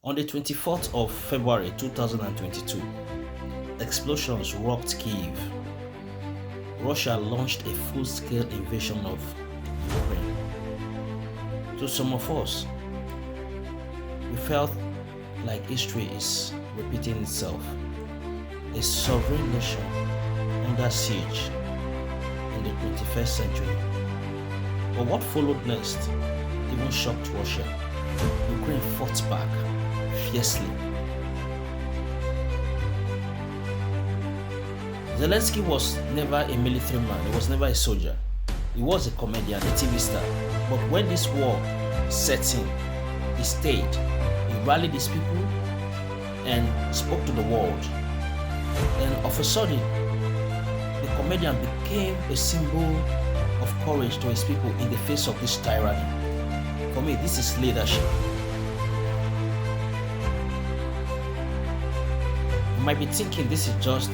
On the 24th of February 2022, explosions rocked Kyiv. Russia launched a full-scale invasion of Ukraine. To some of us, we felt like history is repeating itself. A sovereign nation under siege in the 21st century. But what followed next even shocked Russia. Ukraine fought back fiercely. Zelensky was never a military man, he was never a soldier. He was a comedian, a TV star. But when this war set in, he stayed. He rallied his people and spoke to the world. And all of a sudden, the comedian became a symbol of courage to his people in the face of this tyranny. For me, this is leadership. You might be thinking this is just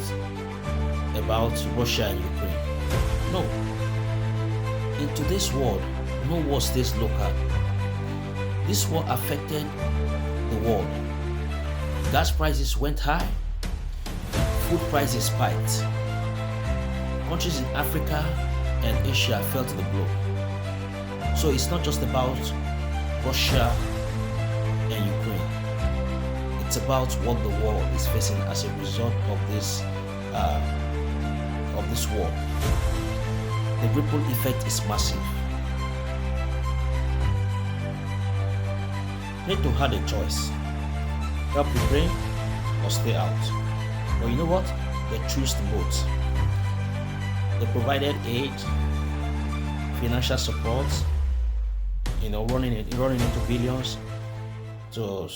about Russia and Ukraine. No. In today's world, no war stays local. This war affected the world. Gas prices went high. Food prices spiked. Countries in Africa and Asia felt the blow. So it's not just about Russia and Ukraine. It's about what the world is facing as a result of this war. The ripple effect is massive. NATO had a choice: help Ukraine or stay out. But you know what? They chose both. They provided aid, financial support, running into billions to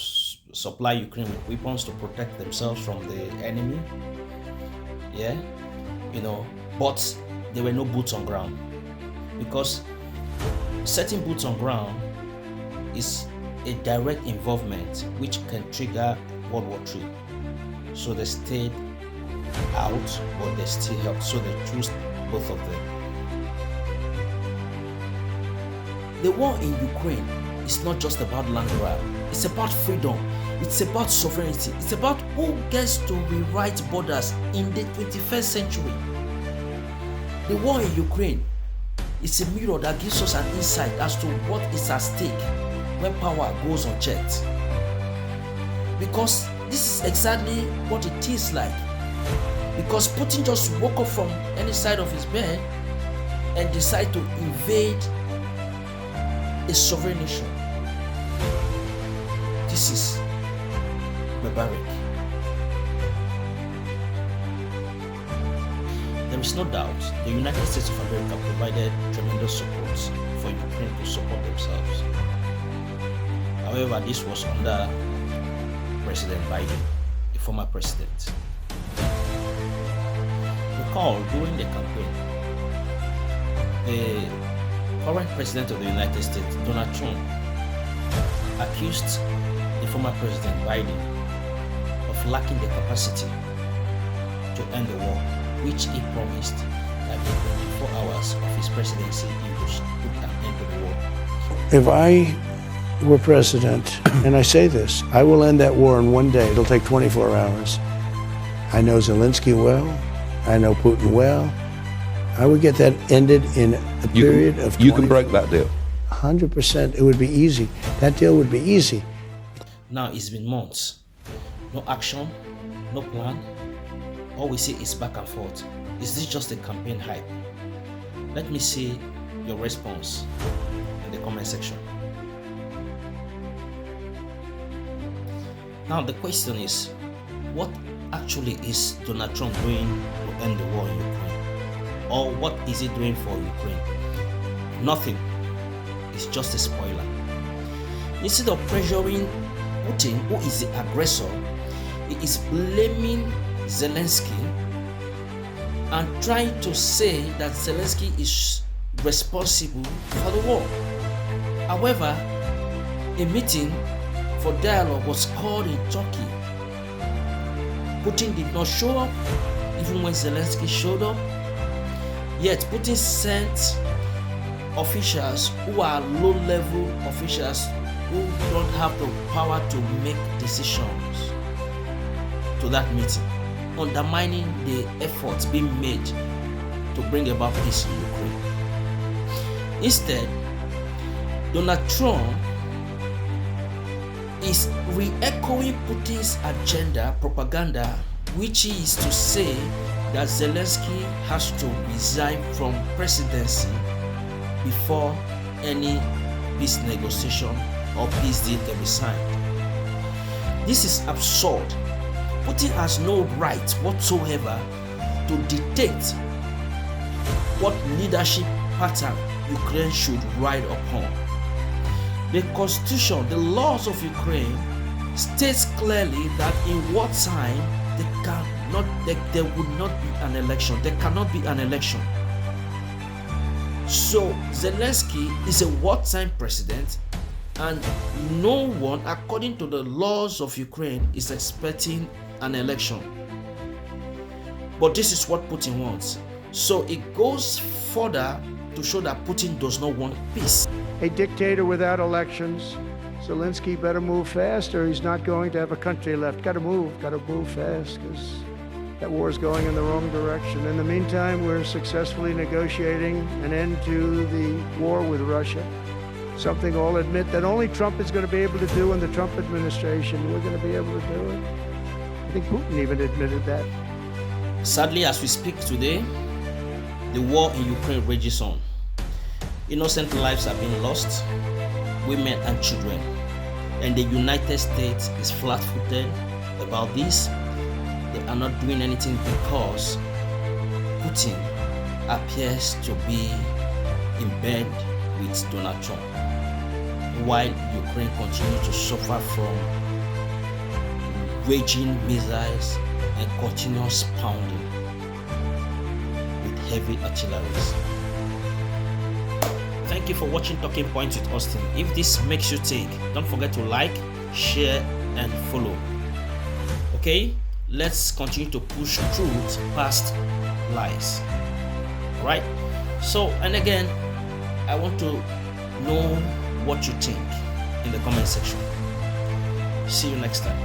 supply Ukraine with weapons to protect themselves from the enemy. Yeah, but there were no boots on ground, because setting boots on ground is a direct involvement which can trigger World War III. So they stayed out, but they still helped. So they chose both of them. The war in Ukraine is not just about land grab. It's about freedom. It's about sovereignty. It's about who gets to rewrite borders in the 21st century. The war in Ukraine is a mirror that gives us an insight as to what is at stake when power goes unchecked. Because this is exactly what it is like. Because Putin just woke up from any side of his bed and decided to invade a sovereign nation. This is barbaric. There is no doubt the United States of America provided tremendous support for Ukraine to support themselves. However, this was under President Biden, a former president. Recall during the campaign, the current president of the United States, Donald Trump, accused the former President Biden of lacking the capacity to end the war, which he promised that in 24 hours of his presidency he would put an end to the war. If I were president, and I say this, I will end that war in one day. It'll take 24 hours. I know Zelensky well. I know Putin well. I would get that ended in a period of 24. You can break that deal. 100%. It would be easy. That deal would be easy. Now it's been months. No action, no plan. All we see is back and forth. Is this just a campaign hype? Let me see your response in the comment section. Now the question is, what actually is Donald Trump doing to end the war in Ukraine? Or what is he doing for Ukraine? Nothing. It's just a spoiler. Instead of pressuring Putin, who is the aggressor, he is blaming Zelensky and trying to say that Zelensky is responsible for the war. However, a meeting for dialogue was called in Turkey. Putin did not show up, even when Zelensky showed up. Yet Putin sent officials who are low-level officials who don't have the power to make decisions to that meeting, undermining the efforts being made to bring about peace in Ukraine. Instead, Donald Trump is re-echoing Putin's agenda, propaganda, which is to say that Zelensky has to resign from presidency before any peace negotiation or peace deal can be signed. This is absurd. Putin has no right whatsoever to dictate what leadership pattern Ukraine should ride upon. The constitution, the laws of Ukraine states clearly that in wartime there would not be an election. There cannot be an election. So Zelensky is a wartime president, and no one, according to the laws of Ukraine, is expecting an election. But this is what Putin wants. So it goes further to show that Putin does not want peace. A dictator without elections. Zelensky better move fast or he's not going to have a country left. Got to move fast because that war is going in the wrong direction. In the meantime, we're successfully negotiating an end to the war with Russia. Something I'll admit that only Trump is going to be able to do in the Trump administration. We're going to be able to do it. I think Putin even admitted that. Sadly, as we speak today, the war in Ukraine rages on. Innocent lives are being lost, women and children, and the United States is flat-footed about this. They are not doing anything because Putin appears to be in bed with Donald Trump, while Ukraine continues to suffer from raging missiles and continuous pounding with heavy artillery. Thank you for watching Talking Points with Austin. If this makes you think, don't forget to like, share, and follow. Okay, let's continue to push truth past lies. Right? So, and again, I want to know what you think in the comment section. See you next time.